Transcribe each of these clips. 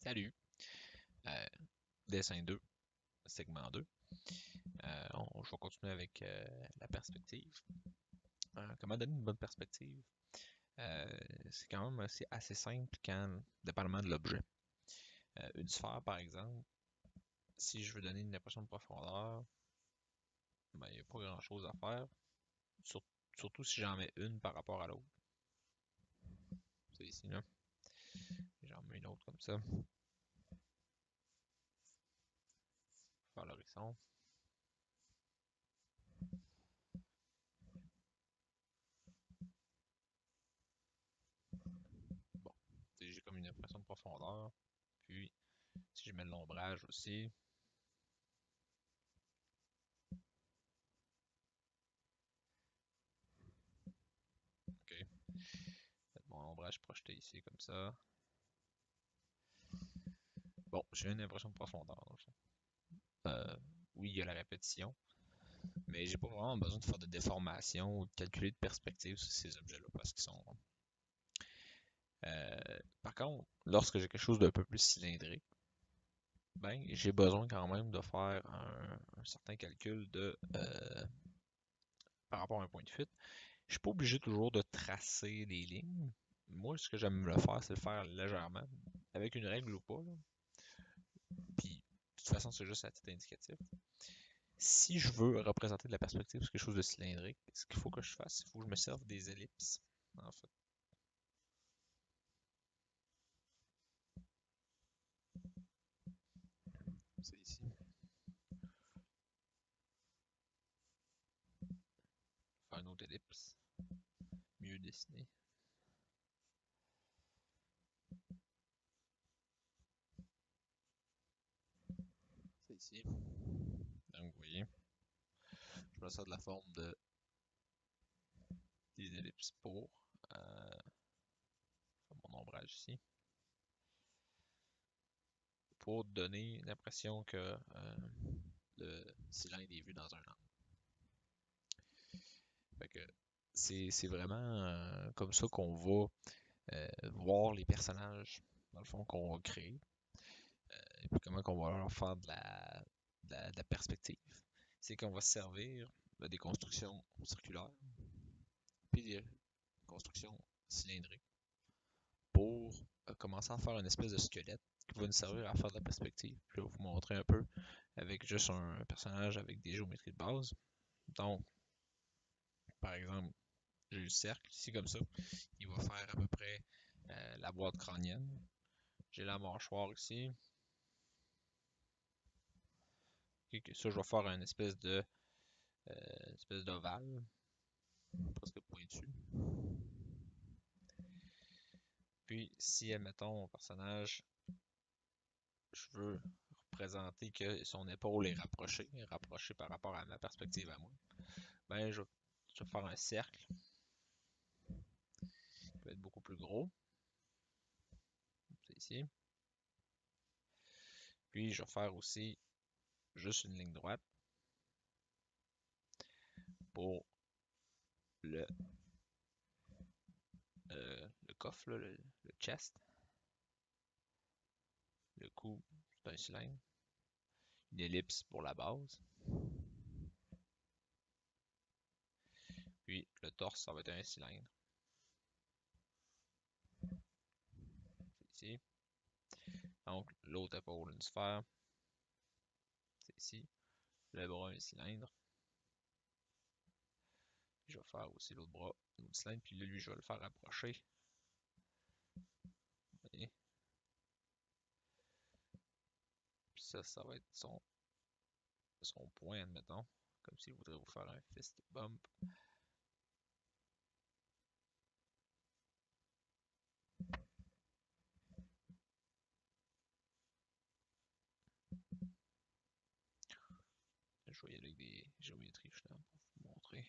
Salut! Euh, Dessin 2, segment 2. Je vais continuer avec la perspective. Comment donner une bonne perspective? Euh, c'est quand même assez simple dépendamment de l'objet. Une sphère, par exemple, si je veux donner une impression de profondeur, ben, il n'y a pas grand-chose à faire, sur- surtout si j'en mets une par rapport à l'autre. C'est ici, là. J'en mets une autre comme ça, vers l'horizon. Bon, j'ai comme une impression de profondeur. Puis, si je mets de l'ombrage aussi, ok. Mon ombrage projeté ici comme ça. Bon, j'ai une impression de profondeur. Dans le fond. Oui, il y a la répétition, mais j'ai pas vraiment besoin de faire de déformation ou de calculer de perspective sur ces objets-là parce qu'ils sont. Par contre, lorsque j'ai quelque chose d'un peu plus cylindrique, ben j'ai besoin quand même de faire un certain calcul par rapport à un point de fuite. Je suis pas obligé toujours de tracer des lignes. Moi, ce que j'aime le faire, c'est le faire légèrement, avec une règle ou pas. Là. Puis, de toute façon, c'est juste à titre indicatif. Si je veux représenter de la perspective sur quelque chose de cylindrique, ce qu'il faut que je fasse, il faut que je me serve des ellipses, en fait. C'est ici. Faire une autre ellipse, mieux dessinée. C'est ici. Donc, vous voyez, je me sers de la forme des ellipses pour mon ombrage ici, pour donner l'impression que le cylindre est vu dans un angle. Fait que c'est vraiment comme ça qu'on va voir les personnages, dans le fond, qu'on va créer. Et puis comment qu'on va leur faire de la perspective. C'est qu'on va se servir des constructions circulaires, puis des constructions cylindriques, pour commencer à faire une espèce de squelette qui va nous servir à faire de la perspective. Puis je vais vous montrer un peu avec juste un personnage avec des géométries de base. Donc, par exemple, j'ai le cercle ici comme ça. Il va faire à peu près la boîte crânienne. J'ai la mâchoire ici. Et ça, je vais faire une espèce d'ovale, presque pointu. Puis, si, admettons, mon personnage, je veux représenter que son épaule est rapprochée par rapport à ma perspective à moi, ben, je vais faire un cercle qui va être beaucoup plus gros. C'est ici. Puis, je vais faire aussi juste une ligne droite pour le, le coffre, là, le chest. Le cou, c'est un cylindre. Une ellipse pour la base. Puis, le torse, ça va être un cylindre. C'est ici. Donc, l'autre épaule, une sphère. C'est ici. Le bras, un cylindre. Puis je vais faire aussi l'autre bras, l'autre cylindre. Puis là, lui, je vais le faire approcher. Voyez? Puis ça va être son point, admettons. Comme s'il voudrait vous faire un fist bump. Je vais y aller avec des géométries justement pour vous montrer.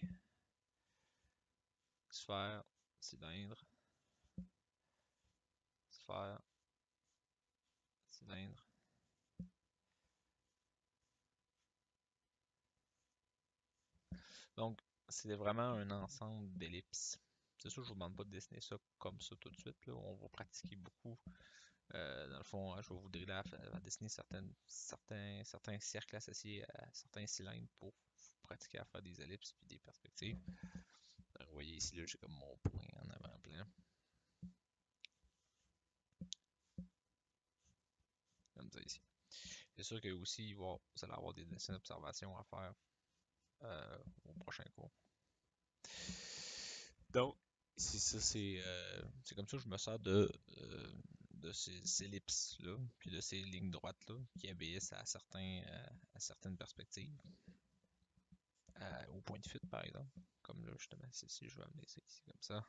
Sphère, cylindre, sphère, cylindre. Donc, c'est vraiment un ensemble d'ellipses. C'est sûr, je ne vous demande pas de dessiner ça comme ça tout de suite. Là. On va pratiquer beaucoup Dans le fond, je vais vous driller à dessiner certains cercles associés à certains cylindres pour pratiquer à faire des ellipses puis des perspectives. Alors, vous voyez ici, là, j'ai comme mon point en avant-plan. Comme ça ici. C'est sûr que aussi, vous allez avoir des dessins d'observation à faire au prochain cours. Donc, c'est comme ça que je me sers de ces ellipses-là, puis de ces lignes droites-là, qui obéissent à certaines perspectives, au point de fuite, par exemple. Comme là, justement, si je vais amener ça ici comme ça.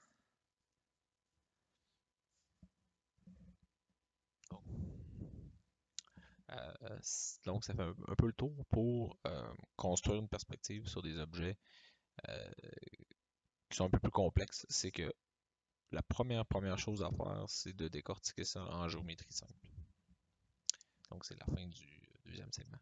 Donc, donc ça fait un peu le tour pour construire une perspective sur des objets euh, qui sont un peu plus complexes. C'est que la première chose à faire, c'est de décortiquer ça en géométrie simple. Donc, c'est la fin du deuxième segment.